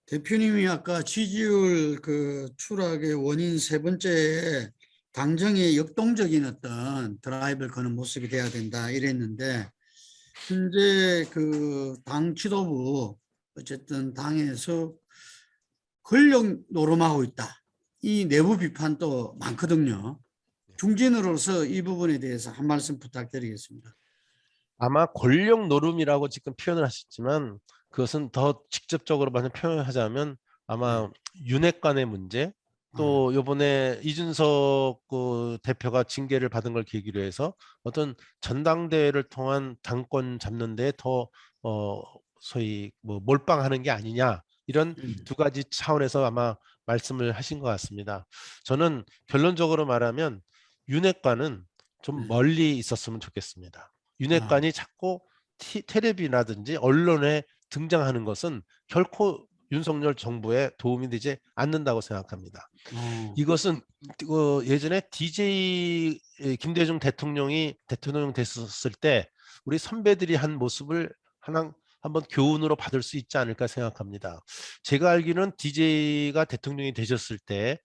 대표님이 아까 지지율 추락의 원인 세 번째에 당정의 역동적인 어떤 드라이브를 거는 모습이 돼야 된다 이랬는데, 현재 당 지도부 어쨌든 당에서 권력 노름하고 있다, 이 내부 비판도 많거든요. 중진으로서 이 부분에 대해서 한 말씀 부탁드리겠습니다. 아마 권력 노름이라고 지금 표현을 하셨지만 그것은 더 직접적으로 만약 표현하자면 네. 아마 윤핵관의 문제, 아, 또 요번에 이준석 대표가 징계를 받은 걸 계기로 해서 어떤 전당대회를 통한 당권 잡는 데 더 소위 뭐 몰빵하는 게 아니냐, 이런 두 가지 차원에서 아마 말씀을 하신 것 같습니다. 저는 결론적으로 말하면 윤핵관은 좀 네. 멀리 있었으면 좋겠습니다. 아, 윤핵관이 자꾸 텔레비라든지 언론에 등장하는 것은 결코 윤석열 정부에 도움이 되지 않는다고 생각합니다. 어, 이것은 예전에 DJ 김대중 대통령이 대통령 됐었을 때 우리 선배들이 한 모습을 하나 한번 교훈으로 받을 수 있지 않을까 생각합니다. 제가 알기로는 DJ가 대통령이 되셨을 때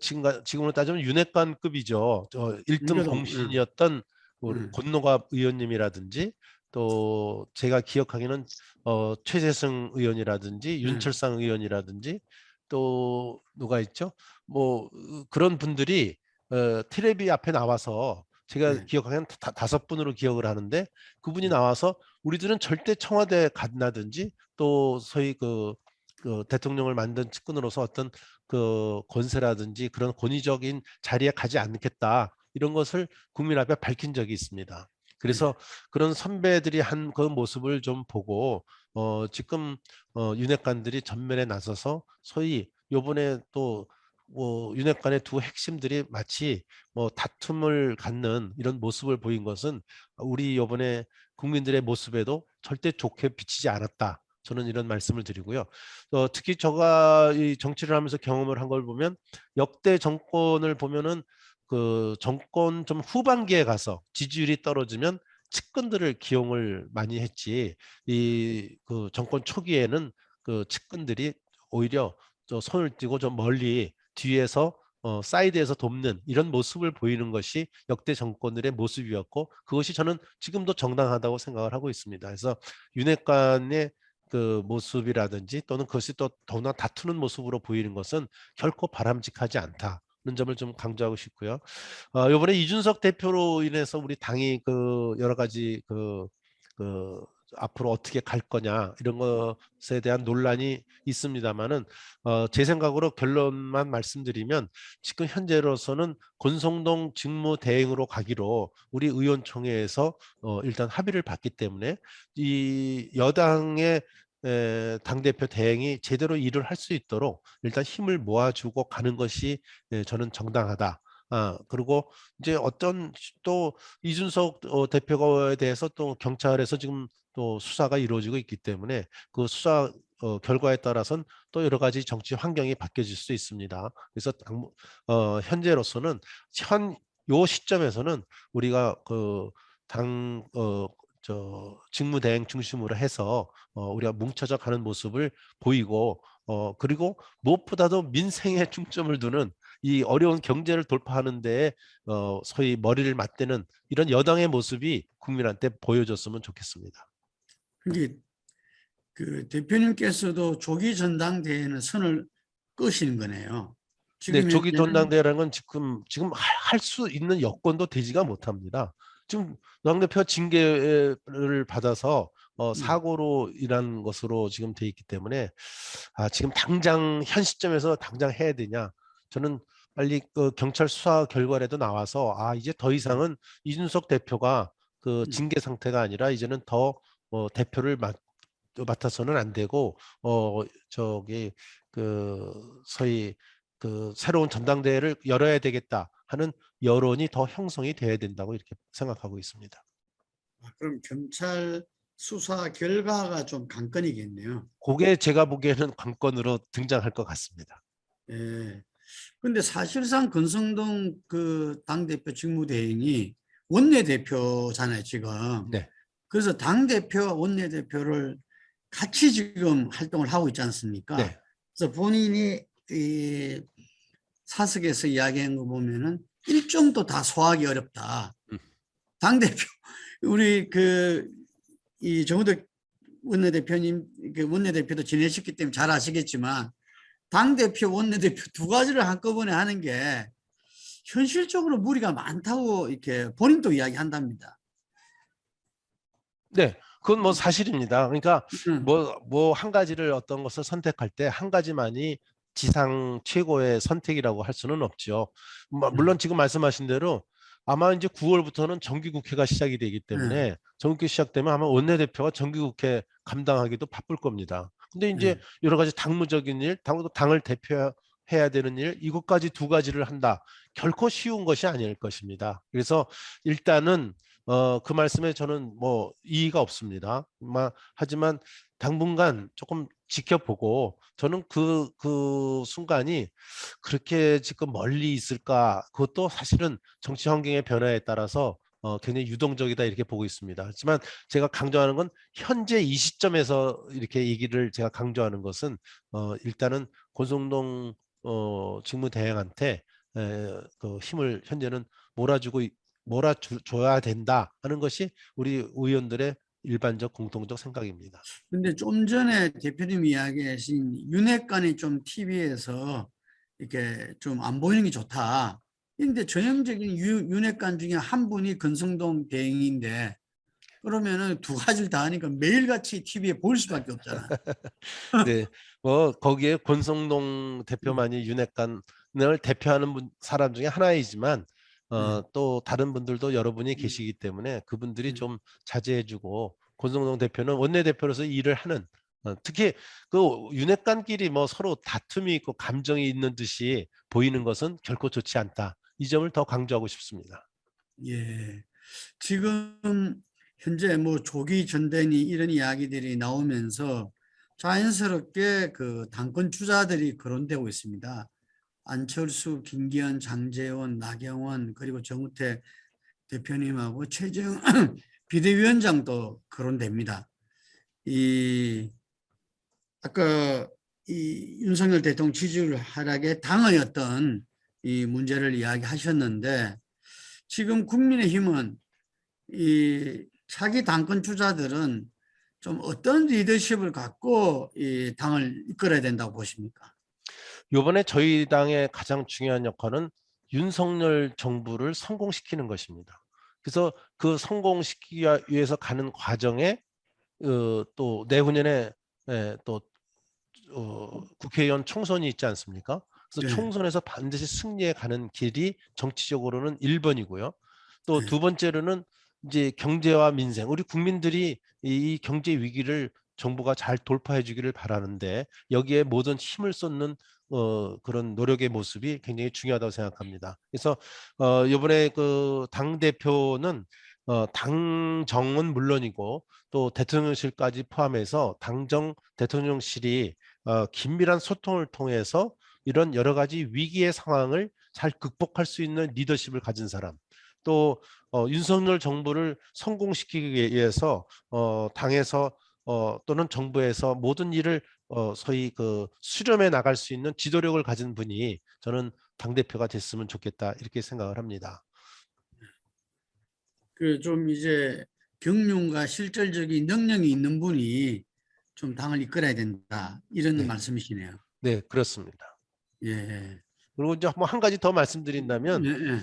지금으로 따지면 윤핵관급이죠. 1등 윤여동, 공신이었던 우리 응, 권노갑 의원님이라든지, 또 제가 기억하기는 최재승 의원이라든지 응, 윤철상 의원이라든지, 또 누가 있죠? 뭐 그런 분들이 텔레비 앞에 나와서, 제가 네, 기억하기엔 다섯 분으로 기억을 하는데, 그분이 네, 나와서 우리들은 절대 청와대에 간다든지, 또 소위 그 대통령을 만든 측근으로서 어떤 그 권세라든지 그런 권위적인 자리에 가지 않겠다, 이런 것을 국민 앞에 밝힌 적이 있습니다. 네. 그래서 그런 선배들이 한 그 모습을 좀 보고 지금 윤핵관들이 전면에 나서서 소위 요번에 또 윤핵관의 두 핵심들이 마치 뭐 다툼을 갖는 이런 모습을 보인 것은 우리 요번에 국민들의 모습에도 절대 좋게 비치지 않았다. 저는 이런 말씀을 드리고요. 특히 제가 이 정치를 하면서 경험을 한 걸 보면, 역대 정권을 보면은 그 정권 좀 후반기에 가서 지지율이 떨어지면 측근들을 기용을 많이 했지, 이 그 정권 초기에는 그 측근들이 오히려 저 손을 띄고 좀 멀리 뒤에서 사이드에서 돕는 이런 모습을 보이는 것이 역대 정권들의 모습이었고, 그것이 저는 지금도 정당하다고 생각을 하고 있습니다. 그래서 윤핵관의 그 모습이라든지, 또는 그것이 또 더구나 다투는 모습으로 보이는 것은 결코 바람직하지 않다, 는 점을 좀 강조하고 싶고요. 이번에 이준석 대표로 인해서 우리 당이 그 여러 가지 그 앞으로 어떻게 갈 거냐, 이런 것에 대한 논란이 있습니다만은, 제 생각으로 결론만 말씀드리면, 지금 현재로서는 권성동 직무대행으로 가기로 우리 의원총회에서 일단 합의를 봤기 때문에, 이 여당의 당대표 대행이 제대로 일을 할 수 있도록 일단 힘을 모아주고 가는 것이 저는 정당하다. 그리고 이제 어떤 또 이준석 대표에 대해서 또 경찰에서 지금 또 수사가 이루어지고 있기 때문에, 그 수사 결과에 따라서는 또 여러 가지 정치 환경이 바뀌어질 수 있습니다. 그래서 현재로서는 요 시점에서는 우리가 그 당 저 직무대행 중심으로 해서 우리가 뭉쳐져 가는 모습을 보이고, 그리고 무엇보다도 민생에 중점을 두는 이 어려운 경제를 돌파하는 데에 소위 머리를 맞대는 이런 여당의 모습이 국민한테 보여줬으면 좋겠습니다. 이게 대표님께서도 조기 전당대회는 선을 끄시는 거네요. 근데 지금 조기 현재는. 전당대회라는 건 지금 할 수 있는 여건도 되지가 못합니다. 지금 당 대표 징계를 받아서 음, 사고로 인한 것으로 지금 돼 있기 때문에, 지금 당장 현 시점에서 당장 해야 되냐? 저는 빨리 그 경찰 수사 결과라도 나와서, 이제 더 이상은 이준석 대표가 그 음. 징계 상태가 아니라 이제는 더 대표를 맡아서는 안 되고, 저기 그 소위 그 새로운 전당대회를 열어야 되겠다 하는 여론이 더 형성이 돼야 된다고 이렇게 생각하고 있습니다. 그럼 경찰 수사 결과가 좀 관건이겠네요. 그게 제가 보기에는 관건으로 등장할 것 같습니다. 예. 근데 사실상 권성동 당대표 직무대행이 원내대표잖아요, 지금. 네, 그래서 당대표와 원내대표를 같이 지금 활동을 하고 있지 않습니까? 네. 그래서 본인이 이 사석에서 이야기한 거 보면은 일정도 다 소화하기 어렵다. 당대표, 우리 이 정우택 원내대표님, 원내대표도 지내셨기 때문에 잘 아시겠지만, 당대표, 원내대표 두 가지를 한꺼번에 하는 게 현실적으로 무리가 많다고 이렇게 본인도 이야기한답니다. 네, 그건 뭐 사실입니다. 그러니까 음, 뭐 한 가지를 어떤 것을 선택할 때 한 가지만이 지상 최고의 선택이라고 할 수는 없죠. 물론 지금 말씀하신 대로 아마 이제 9월부터는 정기국회가 시작이 되기 네, 때문에 정기국회 시작되면 아마 원내대표가 정기국회 감당하기도 바쁠 겁니다. 근데 네, 이제 여러 가지 당무적인 일, 당을 대표해야 되는 일, 이것까지 두 가지를 한다. 결코 쉬운 것이 아닐 것입니다. 그래서 일단은 그 말씀에 저는 뭐 이의가 없습니다. 하지만 당분간 조금 지켜보고 저는 그 순간이 그렇게 지금 멀리 있을까? 그것도 사실은 정치 환경의 변화에 따라서 굉장히 유동적이다 이렇게 보고 있습니다. 하지만 제가 강조하는 건 현재 이 시점에서 이렇게 얘기를 제가 강조하는 것은 일단은 권성동 직무대행한테 그 힘을 현재는 몰아주고 몰아줘야 된다 하는 것이 우리 의원들의 일반적 공통적 생각입니다. 근데 좀 전에 대표님 이야기하신 윤핵관이 좀 TV에서 이렇게 좀 안 보이는 게 좋다. 근데 전형적인 윤핵관 중에 한 분이 권성동 대행인데, 그러면은 두 가지를 다 하니까 매일같이 TV에 보일 수밖에 없잖아. 네, 뭐 거기에 권성동 대표만이 윤핵관을 대표하는 사람 중에 하나이지만 네, 또 다른 분들도 여러분이 음, 계시기 때문에 그분들이 음, 좀 자제해주고 권성동 대표는 원내대표로서 일을 하는 특히 그 윤핵관끼리 뭐 서로 다툼이 있고 감정이 있는 듯이 보이는 것은 결코 좋지 않다. 이 점을 더 강조하고 싶습니다. 예. 지금 현재 뭐 조기 전단이 이런 이야기들이 나오면서 자연스럽게 그 당권 주자들이 거론되고 있습니다. 안철수, 김기현, 장제원, 나경원, 그리고 정우택 대표님하고 최재형 비대위원장도 거론됩니다. 이 아까 이 윤석열 대통령 지지율 하락의 당의 어떤 이 문제를 이야기하셨는데, 지금 국민의힘은 이 차기 당권 주자들은 좀 어떤 리더십을 갖고 이 당을 이끌어야 된다고 보십니까? 이번에 저희 당의 가장 중요한 역할은 윤석열 정부를 성공시키는 것입니다. 그래서 그 성공시키기 위해서 가는 과정에 또 내후년에 또 국회의원 총선이 있지 않습니까? 그래서 네, 총선에서 반드시 승리해 가는 길이 정치적으로는 1번이고요. 또 네, 두 번째로는 이제 경제와 민생, 우리 국민들이 이 경제 위기를 정부가 잘 돌파해 주기를 바라는데 여기에 모든 힘을 쏟는 그런 노력의 모습이 굉장히 중요하다고 생각합니다. 그래서 이번에 그 당 대표는 당정은 물론이고 또 대통령실까지 포함해서 당정 대통령실이 긴밀한 소통을 통해서 이런 여러 가지 위기의 상황을 잘 극복할 수 있는 리더십을 가진 사람, 또 윤석열 정부를 성공시키기 위해서 당에서 또는 정부에서 모든 일을 소위 그 수렴해 나갈 수 있는 지도력을 가진 분이 저는 당대표가 됐으면 좋겠다 이렇게 생각을 합니다. 그 좀 이제 경륜과 실질적인 능력이 있는 분이 좀 당을 이끌어야 된다, 이런 네, 말씀이시네요. 네, 그렇습니다. 예, 그리고 이제 뭐 한 가지 더 말씀드린다면 네, 네,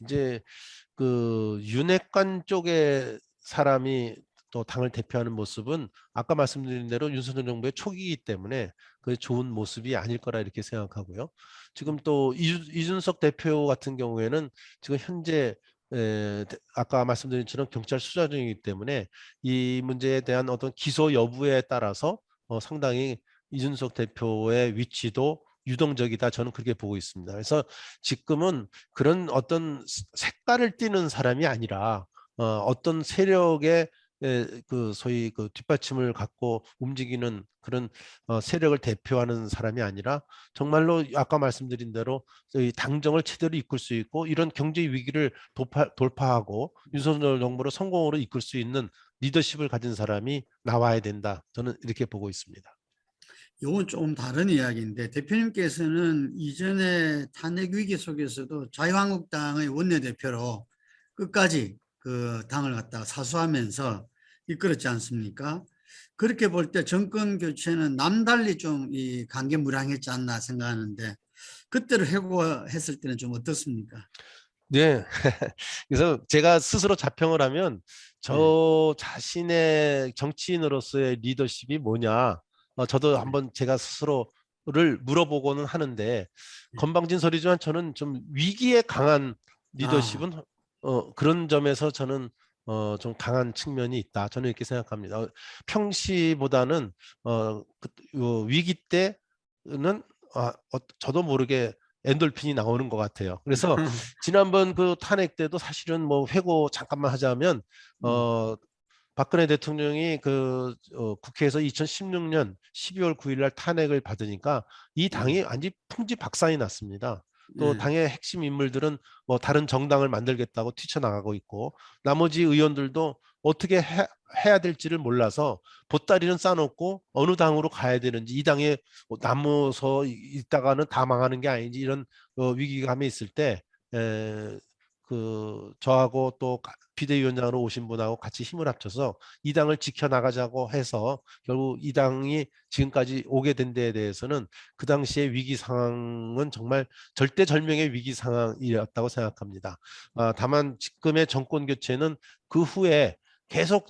이제 그 윤핵관 쪽의 사람이 또 당을 대표하는 모습은 아까 말씀드린 대로 윤석열 정부의 초기이기 때문에 그 좋은 모습이 아닐 거라 이렇게 생각하고요. 지금 또 이준석 대표 같은 경우에는 지금 현재 아까 말씀드린 것처럼 경찰 수사 중이기 때문에 이 문제에 대한 어떤 기소 여부에 따라서 상당히 이준석 대표의 위치도 유동적이다 저는 그렇게 보고 있습니다. 그래서 지금은 그런 어떤 색깔을 띠는 사람이 아니라 어떤 세력의 그 소위 그 뒷받침을 갖고 움직이는 그런 세력을 대표하는 사람이 아니라 정말로 아까 말씀드린 대로 이 당정을 제대로 이끌 수 있고 이런 경제 위기를 돌파하고 윤석열 정부를 성공으로 이끌 수 있는 리더십을 가진 사람이 나와야 된다. 저는 이렇게 보고 있습니다. 이건 조금 다른 이야기인데 대표님께서는 이전에 탄핵 위기 속에서도 자유한국당의 원내대표로 끝까지 그 당을 갖다가 사수하면서 이끌었지 않습니까? 그렇게 볼 때 정권 교체는 남달리 좀 이 관계무량했지 않나 생각하는데 그때를 회고했을 때는 좀 어떻습니까? 네. 그래서 제가 스스로 자평을 하면 네, 저 자신의 정치인으로서의 리더십이 뭐냐. 저도 네, 한번 제가 스스로를 물어보고는 하는데 네. 건방진 소리지만 저는 좀 위기에 강한 아, 리더십은 그런 점에서 저는 좀 강한 측면이 있다. 저는 이렇게 생각합니다. 평시보다는 위기 때는 저도 모르게 엔돌핀이 나오는 것 같아요. 그래서 지난번 그 탄핵 때도 사실은 뭐 회고 잠깐만 하자면 음, 어 박근혜 대통령이 국회에서 2016년 12월 9일 날 탄핵을 받으니까 이 네, 당이 완전히 풍지박산이 났습니다. 또 네, 당의 핵심 인물들은 뭐 다른 정당을 만들겠다고 뛰쳐나가고 있고 나머지 의원들도 어떻게 해야 될지를 몰라서 보따리는 싸놓고 어느 당으로 가야 되는지 이 당에 남아서 있다가는 다 망하는 게 아닌지 이런 위기감이 있을 때 저하고 또 비대위원장으로 오신 분하고 같이 힘을 합쳐서 이 당을 지켜나가자고 해서 결국 이 당이 지금까지 오게 된 데에 대해서는 그 당시의 위기 상황은 정말 절대절명의 위기 상황이었다고 생각합니다. 다만 지금의 정권 교체는 그 후에 계속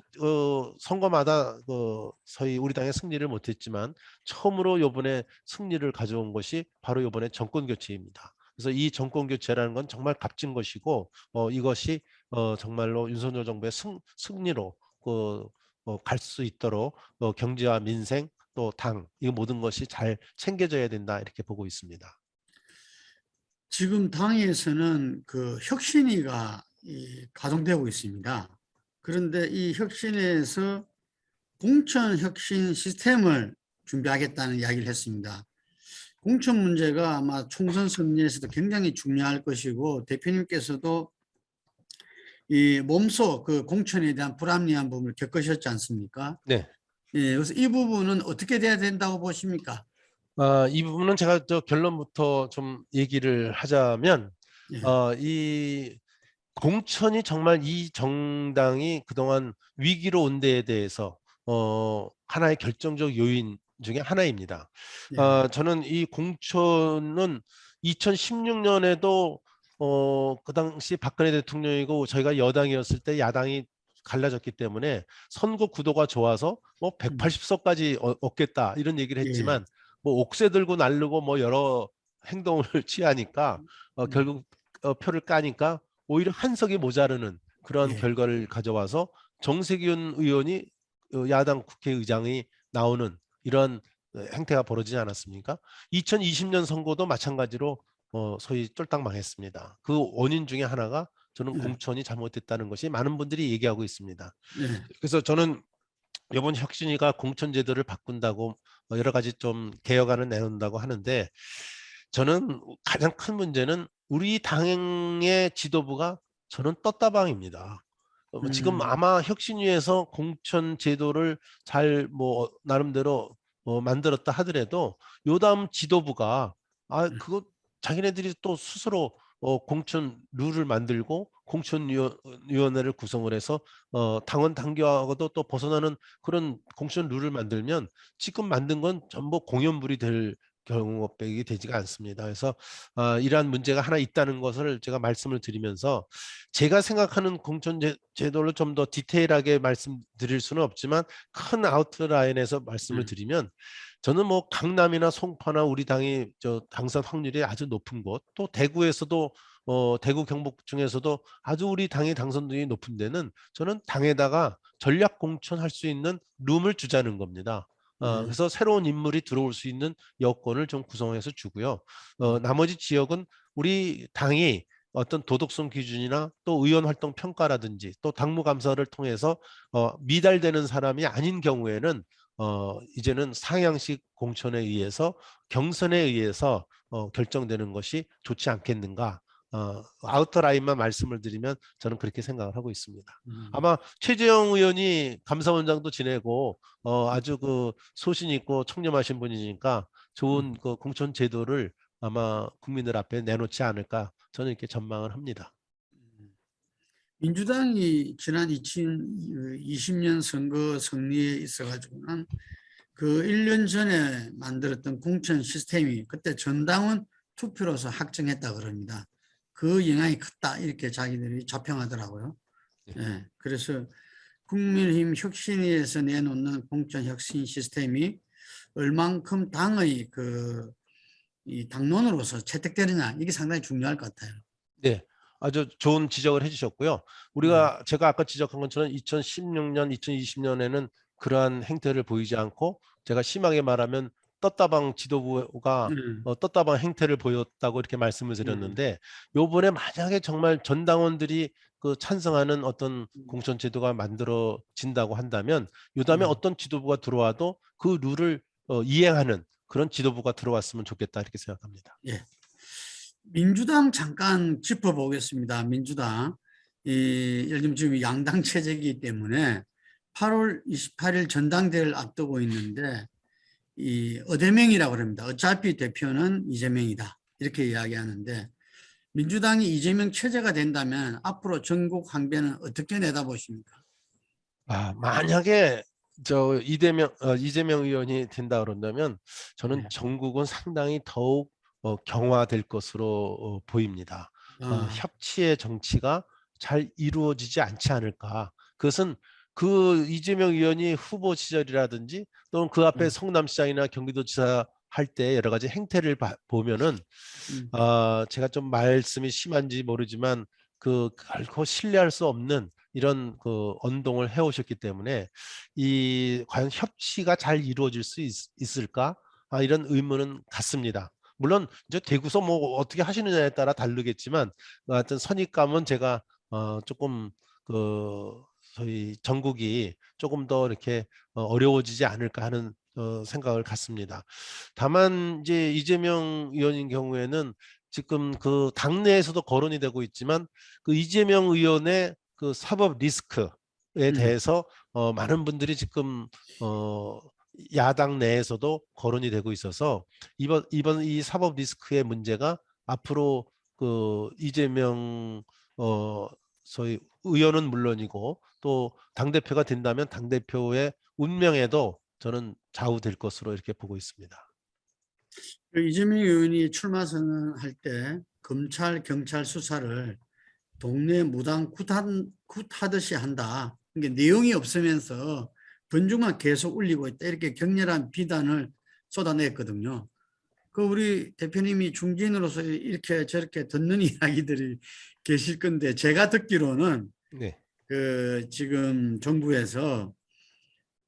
선거마다 소위 우리 당의 승리를 못했지만 처음으로 이번에 승리를 가져온 것이 바로 이번에 정권 교체입니다. 그래서 이 정권 교체라는 건 정말 값진 것이고 이것이 정말로 윤석열 정부의 승리로 갈 수 있도록 경제와 민생 또 당 이 모든 것이 잘 챙겨져야 된다 이렇게 보고 있습니다. 지금 당에서는 그 혁신위가 가동되고 있습니다. 그런데 이 혁신에서 공천 혁신 시스템을 준비하겠다는 이야기를 했습니다. 공천 문제가 아마 총선 승리에서도 굉장히 중요할 것이고 대표님께서도 이 몸소 그 공천에 대한 불합리한 부분을 겪으셨지 않습니까? 네. 예, 그래서 이 부분은 어떻게 돼야 된다고 보십니까? 이 부분은 제가 결론부터 좀 얘기를 하자면 예, 이 공천이 정말 이 정당이 그동안 위기로 온 데에 대해서 하나의 결정적 요인 중에 하나입니다. 예, 저는 이 공천은 2016년에도 그 당시 박근혜 대통령이고 저희가 여당이었을 때 야당이 갈라졌기 때문에 선거 구도가 좋아서 뭐 음, 180석까지 얻겠다 이런 얘기를 예, 했지만 뭐 옥새 들고 날르고 뭐 여러 행동을 취하니까 음, 결국 표를 까니까 오히려 한 석이 모자르는 그런 예, 결과를 가져와서 정세균 의원이 야당 국회의장이 나오는 이런 행태가 벌어지지 않았습니까? 2020년 선거도 마찬가지로 소위 쫄딱 망했습니다. 그 원인 중에 하나가 저는 예, 공천이 잘못됐다는 것이 많은 분들이 얘기하고 있습니다. 예, 그래서 저는 이번 혁신위가 공천 제도를 바꾼다고 여러 가지 좀 개혁안을 내놓는다고 하는데 저는 가장 큰 문제는 우리 당의 지도부가 저는 떴다방입니다. 지금 음, 아마 혁신위에서 공천 제도를 잘 뭐 나름대로 만들었다 하더라도 요다음 지도부가 그거 자기네들이 또 스스로 공천 룰을 만들고 공천위원회를 구성을 해서 당원 당규하고도 또 벗어나는 그런 공천 룰을 만들면 지금 만든 건 전부 공연불이 될 경우밖에 되지가 않습니다. 그래서 이러한 문제가 하나 있다는 것을 제가 말씀을 드리면서 제가 생각하는 공천 제도를 좀 더 디테일하게 말씀드릴 수는 없지만 큰 아웃라인에서 말씀을 예, 드리면 저는 뭐 강남이나 송파나 우리 당이 당선 확률이 아주 높은 곳, 또 대구에서도 대구 경북 중에서도 아주 우리 당의 당선율이 높은 데는 저는 당에다가 전략 공천할 수 있는 룸을 주자는 겁니다. 예, 그래서 새로운 인물이 들어올 수 있는 여건을 좀 구성해서 주고요. 나머지 지역은 우리 당이 어떤 도덕성 기준이나 또 의원 활동 평가라든지 또 당무 감사를 통해서 미달되는 사람이 아닌 경우에는 이제는 상향식 공천에 의해서 경선에 의해서 결정되는 것이 좋지 않겠는가. 아우터 라인만 말씀을 드리면 저는 그렇게 생각을 하고 있습니다. 음. 아마 최재형 의원이 감사원장도 지내고 아주 그 소신 있고 청렴하신 분이니까 좋은 그 공천 제도를 아마 국민들 앞에 내놓지 않을까 저는 이렇게 전망을 합니다. 민주당이 지난 2020년 선거 승리에 있어가지고는 그 1년 전에 만들었던 공천 시스템이 그때 전당원 투표로서 확정했다 그럽니다. 그 영향이 컸다 이렇게 자기들이 자평하더라고요. 예, 그래서 국민의힘 혁신위에서 내놓는 공천 혁신 시스템이 얼만큼 당의 이 당론으로서 채택되느냐 이게 상당히 중요할 것 같아요. 네, 아주 좋은 지적을 해주셨고요. 제가 아까 지적한 것처럼 2016년, 2020년에는 그러한 행태를 보이지 않고 제가 심하게 말하면 떴다방 지도부가 떴다방 행태를 보였다고 이렇게 말씀을 드렸는데 요번에 만약에 정말 전당원들이 그 찬성하는 어떤 공천 제도가 만들어진다고 한다면 요다음에 어떤 지도부가 들어와도 그 룰을 이행하는 그런 지도부가 들어왔으면 좋겠다 이렇게 생각합니다. 예. 민주당 잠깐 짚어보겠습니다. 민주당 예를 들면 지금 양당 체제이기 때문에 8월 28일 전당대회를 앞두고 있는데 이 어대명이라고 합니다. 어차피 대표는 이재명이다 이렇게 이야기하는데 민주당이 이재명 체제가 된다면 앞으로 전국 항변은 어떻게 내다보십니까? 만약에 이재명 의원이 된다 그런다면 저는 전국은 상당히 더욱 경화될 것으로 보입니다. 협치의 정치가 잘 이루어지지 않지 않을까. 그것은 그 이재명 의원이 후보 시절이라든지 또는 그 앞에 성남시장이나 경기도지사 할 때 여러 가지 행태를 보면은 제가 좀 말씀이 심한지 모르지만 결코 신뢰할 수 없는 이런 그 언동을 해오셨기 때문에 과연 협치가 잘 이루어질 수 있을까? 이런 의문은 갖습니다. 물론 이제 대구서 뭐 어떻게 하시느냐에 따라 다르겠지만 하여튼 선입감은 제가 조금 저희 전국이 조금 더 이렇게 어려워지지 않을까 하는 생각을 갖습니다. 다만 이제 이재명 의원인 경우에는 지금 그 당내에서도 거론이 되고 있지만 그 이재명 의원의 그 사법 리스크에 대해서 많은 분들이 지금 야당 내에서도 거론이 되고 있어서 이번 이 사법 리스크의 문제가 앞으로 그 이재명 소위 의원은 물론이고 또 당대표가 된다면 당대표의 운명에도 저는 좌우될 것으로 이렇게 보고 있습니다. 이재명 의원이 출마 선언할 때 검찰, 경찰 수사를 동네 무당 굿하듯이 한다. 그러니까 내용이 없으면서 번중만 계속 울리고 있다. 이렇게 격렬한 비난을 쏟아냈거든요. 우리 대표님이 중진으로서 이렇게 저렇게 듣는 이야기들이 계실 건데 제가 듣기로는 네. 지금 정부에서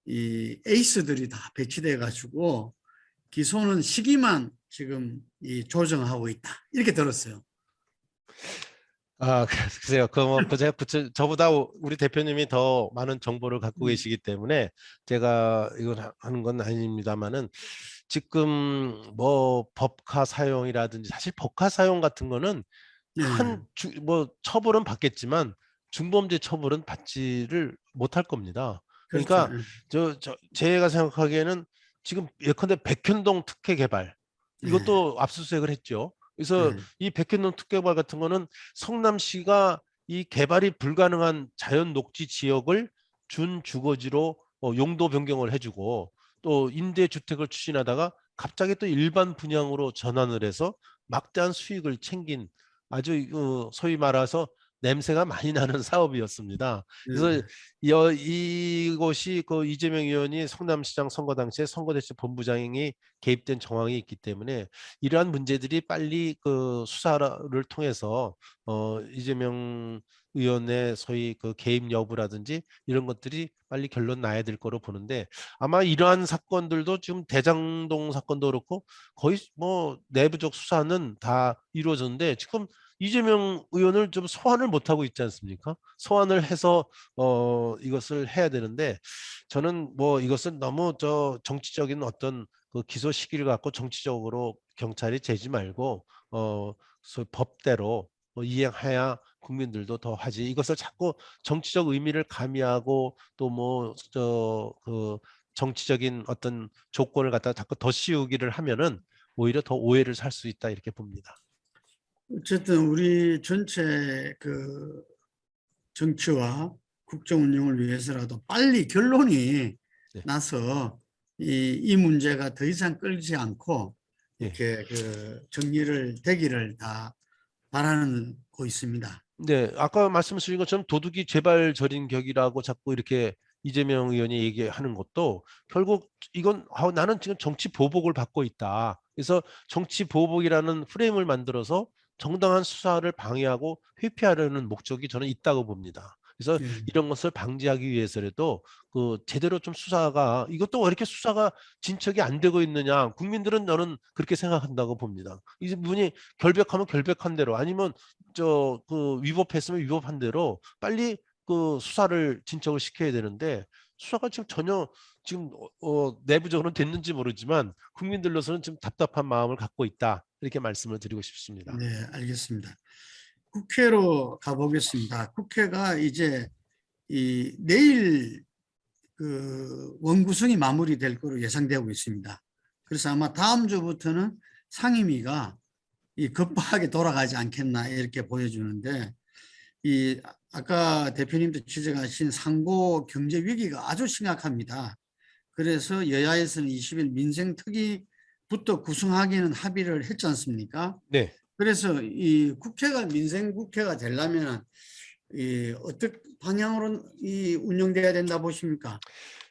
이 에이스들이 다 배치돼 가지고 기소는 시기만 지금 조정하고 있다. 이렇게 들었어요. 글쎄요. 저보다 우리 대표님이 더 많은 정보를 갖고 계시기 때문에 제가 이걸 하는 건 아닙니다만은 지금 뭐 법카 사용이라든지 사실 법카 사용 같은 거는 뭐 처벌은 받겠지만 중범죄 처벌은 받지를 못할 겁니다. 그러니까 제가 생각하기에는 지금 예컨대 백현동 특혜 개발 이것도 압수수색을 했죠. 그래서 이 백현동 특혜 개발 같은 거는 성남시가 이 개발이 불가능한 자연 녹지 지역을 준 주거지로 용도 변경을 해주고 또 임대주택을 추진하다가 갑자기 또 일반 분양으로 전환을 해서 막대한 수익을 챙긴 아주 소위 말해서 냄새가 많이 나는 사업이었습니다. 그래서 이것이 그 이재명 의원이 성남시장 선거 당시에 선거대책본부장이 개입된 정황이 있기 때문에 이러한 문제들이 빨리 그 수사를 통해서 이재명 의원의 소위 그 개입 여부라든지 이런 것들이 빨리 결론 나야 될 거로 보는데 아마 이러한 사건들도 지금 대장동 사건도 그렇고 거의 뭐 내부적 수사는 다 이루어졌는데 지금 이재명 의원을 좀 소환을 못하고 있지 않습니까? 소환을 해서 이것을 해야 되는데 저는 뭐 이것은 너무 정치적인 어떤 그 기소 시기를 갖고 정치적으로 경찰이 재지 말고 법대로 이행해야 국민들도 더 하지. 이것을 자꾸 정치적 의미를 가미하고 또 뭐 그 정치적인 어떤 조건을 갖다가 자꾸 더 씌우기를 하면은 오히려 더 오해를 살 수 있다 이렇게 봅니다. 어쨌든 우리 전체 그 정치와 국정 운영을 위해서라도 빨리 결론이 네. 나서 이 문제가 더 이상 끌지 않고 예. 이렇게 그 정리를 되기를 다 바라고 있습니다. 네, 아까 말씀하신 것처럼 도둑이 제발 저린 격이라고 자꾸 이렇게 이재명 의원이 얘기하는 것도 결국 이건 나는 지금 정치 보복을 받고 있다. 그래서 정치 보복이라는 프레임을 만들어서 정당한 수사를 방해하고 회피하려는 목적이 저는 있다고 봅니다. 그래서 예. 이런 것을 방지하기 위해서라도 그 제대로 좀 수사가 이것도 왜 이렇게 수사가 진척이 안 되고 있느냐. 국민들은 저는 그렇게 생각한다고 봅니다. 이분이 결백하면 결백한 대로 아니면 그 위법했으면 위법한 대로 빨리 그 수사를 진척을 시켜야 되는데 수사가 지금 전혀 지금 내부적으로는 됐는지 모르지만 국민들로서는 좀 답답한 마음을 갖고 있다 이렇게 말씀을 드리고 싶습니다. 네, 알겠습니다. 국회로 가보겠습니다. 국회가 이제 이 내일 그 원구성이 마무리될 거로 예상되고 있습니다. 그래서 아마 다음 주부터는 상임위가 이 급하게 돌아가지 않겠나 이렇게 보여주는데 이 아까 대표님도 지적하신 상고 경제 위기가 아주 심각합니다. 그래서 여야에서는 20일 민생특위부터 구성하기는 합의를 했지 않습니까? 네. 그래서 이 국회가 민생 국회가 되려면 이 어떤 방향으로 이 운영돼야 된다 보십니까?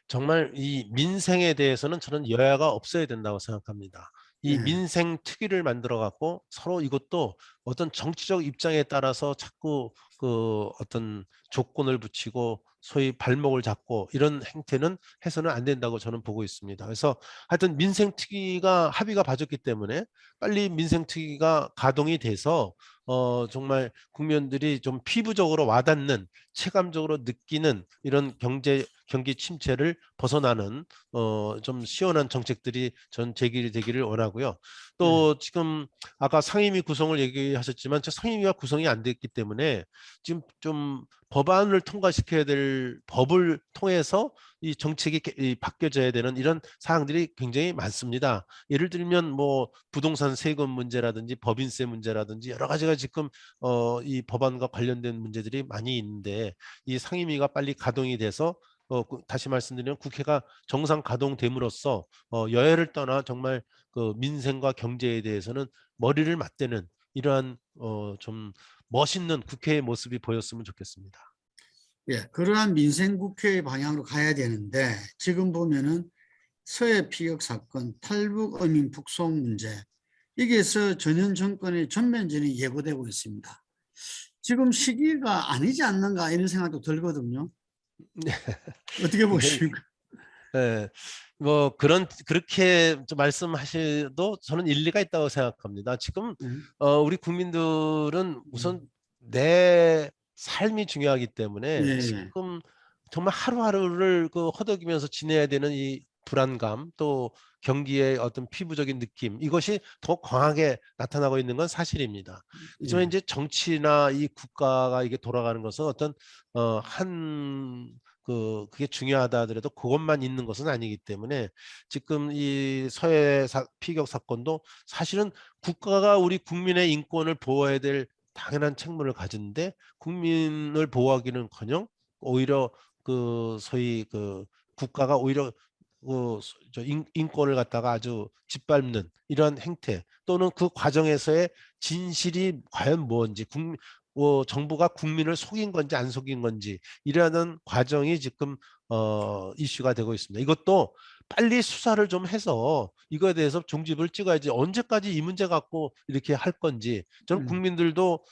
정말 이 민생에 대해서는 저는 여야가 없어야 된다고 생각합니다. 이 네. 민생 특위를 만들어 갖고 서로 이것도 어떤 정치적 입장에 따라서 자꾸 그 어떤 조건을 붙이고 소위 발목을 잡고 이런 행태는 해서는 안 된다고 저는 보고 있습니다. 그래서 하여튼 민생 특위가 합의가 봐줬기 때문에 빨리 민생 특위가 가동이 돼서 정말 국민들이 좀 피부적으로 와닿는 체감적으로 느끼는 이런 경기 침체를 벗어나는 좀 시원한 정책들이 전 제기되기를 원하고요. 네. 또 지금 아까 상임위 구성을 얘기하셨지만 저 상임위가 구성이 안 됐기 때문에 지금 좀 법안을 통과시켜야 될 법을 통해서 이 정책이 바뀌어져야 되는 이런 사항들이 굉장히 많습니다. 예를 들면 뭐 부동산 세금 문제라든지 법인세 문제라든지 여러 가지가 지금 이 법안과 관련된 문제들이 많이 있는데 이 상임위가 빨리 가동이 돼서 다시 말씀드리면 국회가 정상 가동됨으로써 여야를 떠나 정말 그 민생과 경제에 대해서는 머리를 맞대는 이러한 좀 멋있는 국회의 모습이 보였으면 좋겠습니다. 예, 그러한 민생 국회의 방향으로 가야 되는데 지금 보면은 서해 피격 사건, 탈북 어민 북송 문제 여기에서 전현 정권의 전면전이 예고되고 있습니다. 지금 시기가 아니지 않는가 이런 생각도 들거든요. 어떻게 이게 보십니까? 예. 뭐 그렇게 좀 말씀하셔도 저는 일리가 있다고 생각합니다. 지금 음, 우리 국민들은 우선 음. 내 삶이 중요하기 때문에 예, 예. 지금 정말 하루하루를 그 허덕이면서 지내야 되는 이 불안감 또 경기의 어떤 피부적인 느낌 이것이 더 강하게 나타나고 있는 건 사실입니다. 그렇지만 예. 이제 정치나 이 국가가 이게 돌아가는 것은 어떤 한 그게 중요하다 하더라도 그것만 있는 것은 아니기 때문에 지금 이 서해 피격 사건도 사실은 국가가 우리 국민의 인권을 보호해야 될 당연한 책무를 가지는데 국민을 보호하기는커녕 오히려 그 소위 그 국가가 오히려 인권을 갖다가 아주 짓밟는 이러한 행태 또는 그 과정에서의 진실이 과연 뭔지 정부가 국민을 속인 건지 안 속인 건지 이러한 과정이 지금 이슈가 되고 있습니다. 이것도 빨리 수사를 좀 해서 이거에 대해서 종집을 찍어야지 언제까지 이 문제 갖고 이렇게 할 건지 저는 음. 국민들도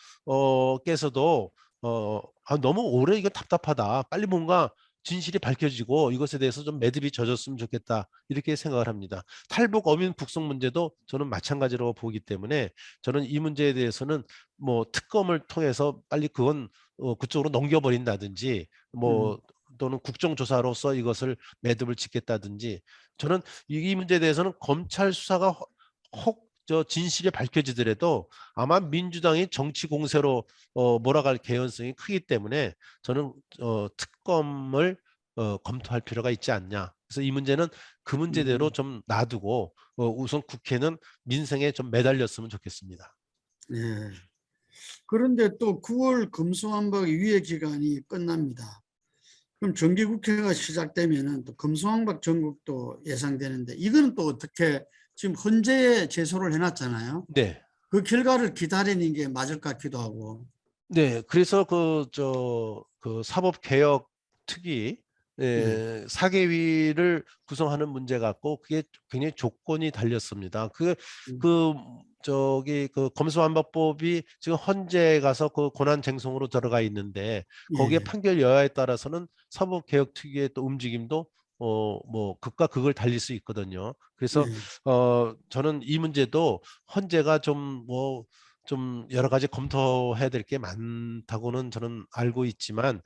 께서도 너무 오래 이거 답답하다. 빨리 뭔가 진실이 밝혀지고 이것에 대해서 좀 매듭이 젖었으면 좋겠다. 이렇게 생각을 합니다. 탈북 어민 북송 문제도 저는 마찬가지로 보기 때문에 저는 이 문제에 대해서는 뭐 특검을 통해서 빨리 그건 그쪽으로 넘겨버린다든지 음. 뭐 또는 국정조사로서 이것을 매듭을 짓겠다든지 저는 이 문제에 대해서는 검찰 수사가 혹 저 진실이 밝혀지더라도 아마 민주당이 정치 공세로 몰아갈 개연성이 크기 때문에 저는 특검을 검토할 필요가 있지 않냐. 그래서 이 문제는 그 문제대로 좀 놔두고 우선 국회는 민생에 좀 매달렸으면 좋겠습니다. 예. 그런데 또 9월 검수완박 유예 기간이 끝납니다. 그럼 정기국회가 시작되면은 또 검수완박 전국도 예상되는데 이거는 또 어떻게 지금 헌재에 제소를 해놨잖아요. 네. 그 결과를 기다리는 게 맞을 것 같기도 하고. 네, 그래서 그 사법개혁 특위 네. 사개위를 구성하는 문제 같고 그게 굉장히 조건이 달렸습니다. 음, 그 검수완박법이 지금 헌재에 가서 그 권한쟁송으로 들어가 있는데 거기에 예. 판결 여하에 따라서는 사법개혁 특위의 또 움직임도 뭐 극과 극을 달릴 수 있거든요. 그래서 예. 저는 이 문제도 헌재가 좀 여러 가지 검토해야 될 게 많다고는 저는 알고 있지만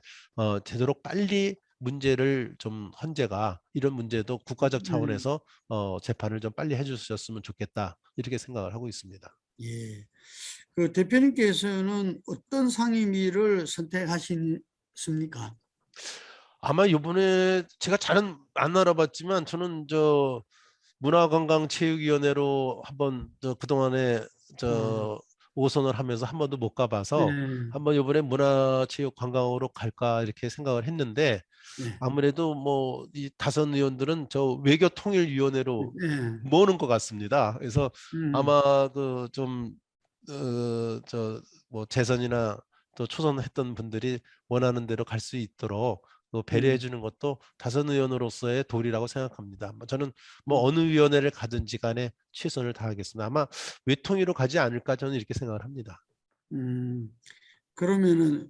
되도록 빨리 문제를 좀 헌재가 이런 문제도 국가적 차원에서 재판을 좀 빨리 해주셨으면 좋겠다 이렇게 생각을 하고 있습니다. 예. 그 대표님께서는 어떤 상임위를 선택하셨습니까? 아마 이번에 제가 잘은 안 알아봤지만 저는 문화관광체육위원회로 한번 그동안에 아, 저 오선을 하면서 한 번도 못 가봐서 네. 한번 이번에 문화체육관광으로 갈까 이렇게 생각을 했는데 네. 아무래도 뭐 이 다선 의원들은 저 외교통일위원회로 네. 모으는 것 같습니다. 그래서 음, 아마 그 좀 뭐 재선이나 또 초선했던 분들이 원하는 대로 갈 수 있도록 배려해 음, 주는 것도 다선 의원으로서의 도리라고 생각합니다. 저는 뭐 음, 어느 위원회를 가든지 간에 최선을 다하겠습니다. 아마 외통위로 가지 않을까 저는 이렇게 생각을 합니다. 음. 그러면은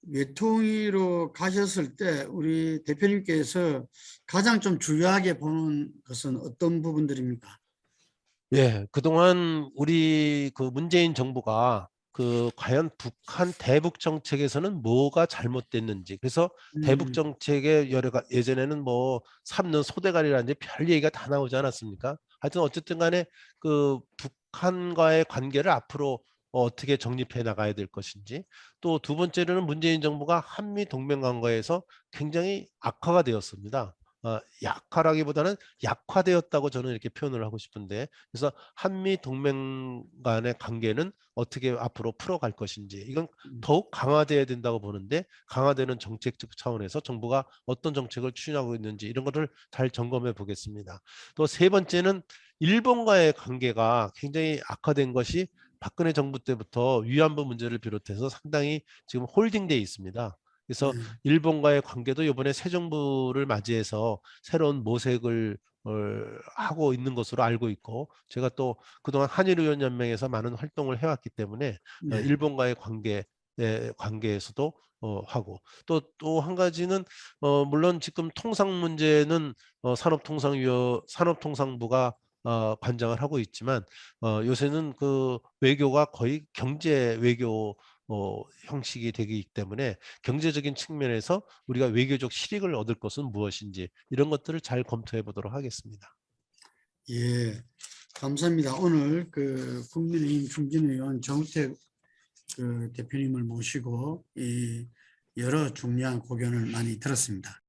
외통위로 가셨을 때 우리 대표님께서 가장 좀 중요하게 보는 것은 어떤 부분들입니까? 예, 그동안 우리 그 문재인 정부가 과연 북한 대북 정책에서는 뭐가 잘못됐는지 그래서 대북 음, 정책의 예전에는 뭐 삼는 소대가리라든지 별 얘기가 다 나오지 않았습니까? 하여튼 어쨌든 간에 그 북한과의 관계를 앞으로 어떻게 정립해 나가야 될 것인지 또 두 번째로는 문재인 정부가 한미 동맹 관계에서 굉장히 악화가 되었습니다. 약화라기보다는 약화되었다고 저는 이렇게 표현을 하고 싶은데 그래서 한미 동맹 간의 관계는 어떻게 앞으로 풀어갈 것인지 이건 더욱 강화돼야 된다고 보는데 강화되는 정책적 차원에서 정부가 어떤 정책을 추진하고 있는지 이런 것을 잘 점검해 보겠습니다. 또 세 번째는 일본과의 관계가 굉장히 악화된 것이 박근혜 정부 때부터 위안부 문제를 비롯해서 상당히 지금 홀딩돼 있습니다. 그래서 네, 일본과의 관계도 이번에 새 정부를 맞이해서 새로운 모색을 하고 있는 것으로 알고 있고 제가 또 그동안 한일의원연맹에서 많은 활동을 해왔기 때문에 네, 일본과의 관계에서도 하고 또 한 가지는 물론 지금 통상 문제는 산업통상부가 관장을 하고 있지만 요새는 그 외교가 거의 경제 외교 형식이 되기 때문에 경제적인 측면에서 우리가 외교적 실익을 얻을 것은 무엇인지 이런 것들을 잘 검토해 보도록 하겠습니다. 예, 감사합니다. 오늘 그 국민의힘 중진의원 정우택 그 대표님을 모시고 이 여러 중요한 고견을 많이 들었습니다.